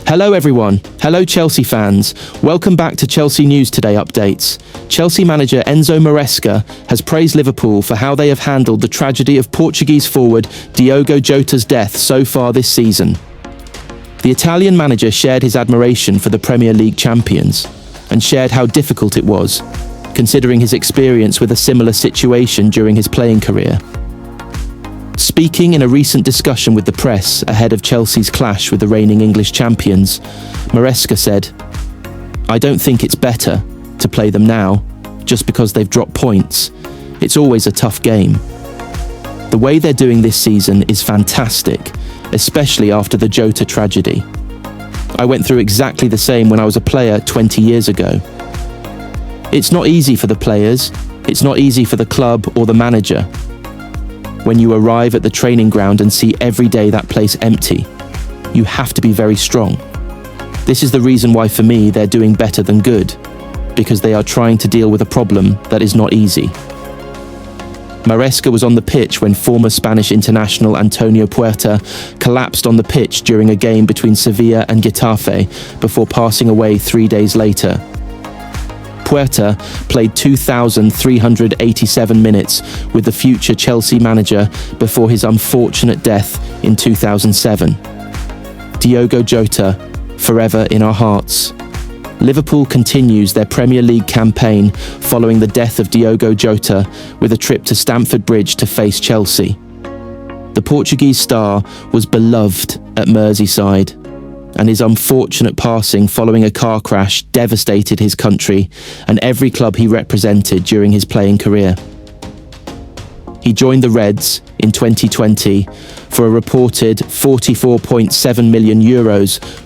Hello everyone, hello Chelsea fans. Welcome back to Chelsea News Today updates. Chelsea manager Enzo Maresca has praised Liverpool for how they have handled the tragedy of Portuguese forward Diogo Jota's death so far this season. The Italian manager shared his admiration for the Premier League champions and shared how difficult it was, considering his experience with a similar situation during his playing career. Speaking in a recent discussion with the press ahead of Chelsea's clash with the reigning English champions, Maresca said, "I don't think it's better to play them now, just because they've dropped points. It's always a tough game. The way they're doing this season is fantastic, especially after the Jota tragedy. I went through exactly the same when I was a player 20 years ago. It's not easy for the players, it's not easy for the club or the manager. When you arrive at the training ground and see every day that place empty, you have to be very strong. This is the reason why for me they're doing better than good, because they are trying to deal with a problem that is not easy." Maresca was on the pitch when former Spanish international Antonio Puerta collapsed on the pitch during a game between Sevilla and Getafe before passing away 3 days later. Puerta played 2,387 minutes with the future Chelsea manager before his unfortunate death in 2007. Diogo Jota, forever in our hearts. Liverpool continues their Premier League campaign following the death of Diogo Jota with a trip to Stamford Bridge to face Chelsea. The Portuguese star was beloved at Merseyside, and his unfortunate passing following a car crash devastated his country and every club he represented during his playing career. He joined the Reds in 2020 for a reported €44.7 million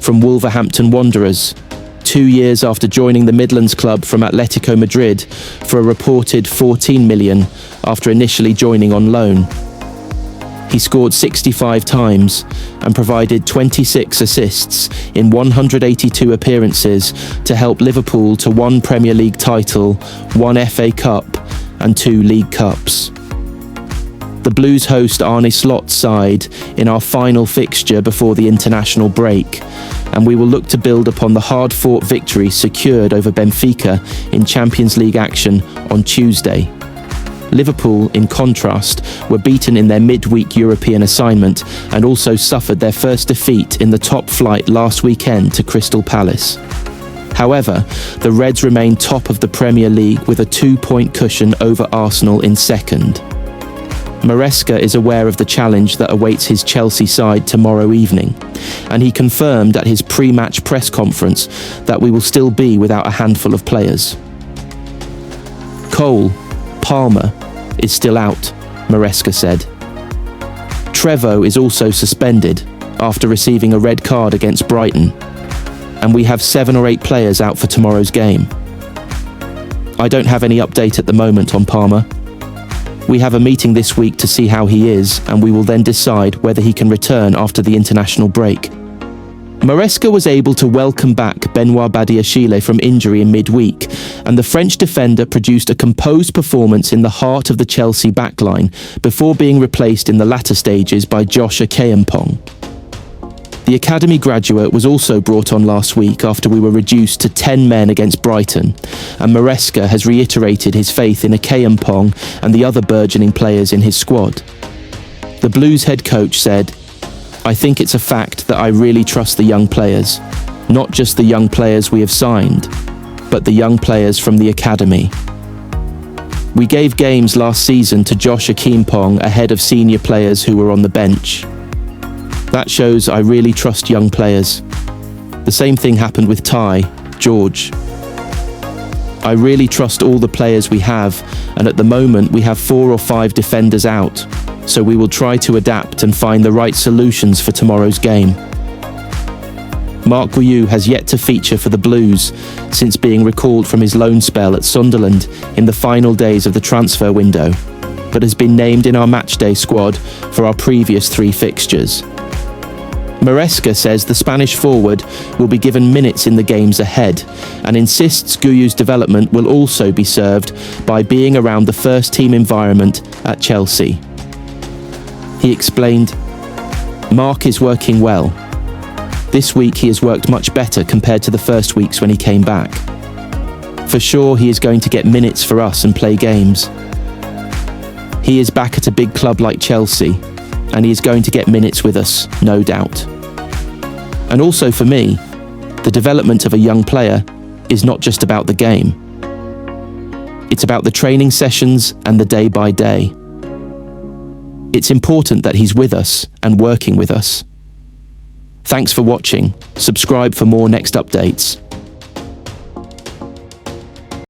from Wolverhampton Wanderers, 2 years after joining the Midlands club from Atletico Madrid for a reported €14 million after initially joining on loan. He scored 65 times and provided 26 assists in 182 appearances to help Liverpool to 1 Premier League title, 1 FA Cup and 2 League Cups. The Blues host Arne Slot's side in our final fixture before the international break, and we will look to build upon the hard-fought victory secured over Benfica in Champions League action on Tuesday. Liverpool, in contrast, were beaten in their midweek European assignment and also suffered their first defeat in the top flight last weekend to Crystal Palace. However, the Reds remain top of the Premier League with a 2-point cushion over Arsenal in second. Maresca is aware of the challenge that awaits his Chelsea side tomorrow evening, and he confirmed at his pre-match press conference that we will still be without a handful of players. Cole, Palmer, is still out, Maresca said. Trevoh is also suspended after receiving a red card against Brighton, and we have 7 or 8 players out for tomorrow's game. I don't have any update at the moment on Palmer. We have a meeting this week to see how he is, and we will then decide whether he can return after the international break. Maresca was able to welcome back Benoit Badiashile from injury in midweek, and the French defender produced a composed performance in the heart of the Chelsea backline before being replaced in the latter stages by Josh Akeyempong. The academy graduate was also brought on last week after we were reduced to 10 men against Brighton, and Maresca has reiterated his faith in Akeyempong and the other burgeoning players in his squad. The Blues head coach said, "I think it's a fact that I really trust the young players, not just the young players we have signed, but the young players from the academy. We gave games last season to Josh Akeyempong ahead of senior players who were on the bench. That shows I really trust young players. The same thing happened with Ty, George. I really trust all the players we have, and at the moment we have 4 or 5 defenders out, so we will try to adapt and find the right solutions for tomorrow's game." Marc has yet to feature for the Blues since being recalled from his loan spell at Sunderland in the final days of the transfer window, but has been named in our matchday squad for our previous 3 fixtures. Maresca says the Spanish forward will be given minutes in the games ahead and insists Guyu's development will also be served by being around the first team environment at Chelsea. He explained, "Marc is working well. This week he has worked much better compared to the first weeks when he came back. For sure, he is going to get minutes for us and play games. He is back at a big club like Chelsea, and he is going to get minutes with us, no doubt. And also for me, the development of a young player is not just about the game. It's about the training sessions and the day by day. It's important that he's with us and working with us. Thanks for watching. Subscribe for more next updates.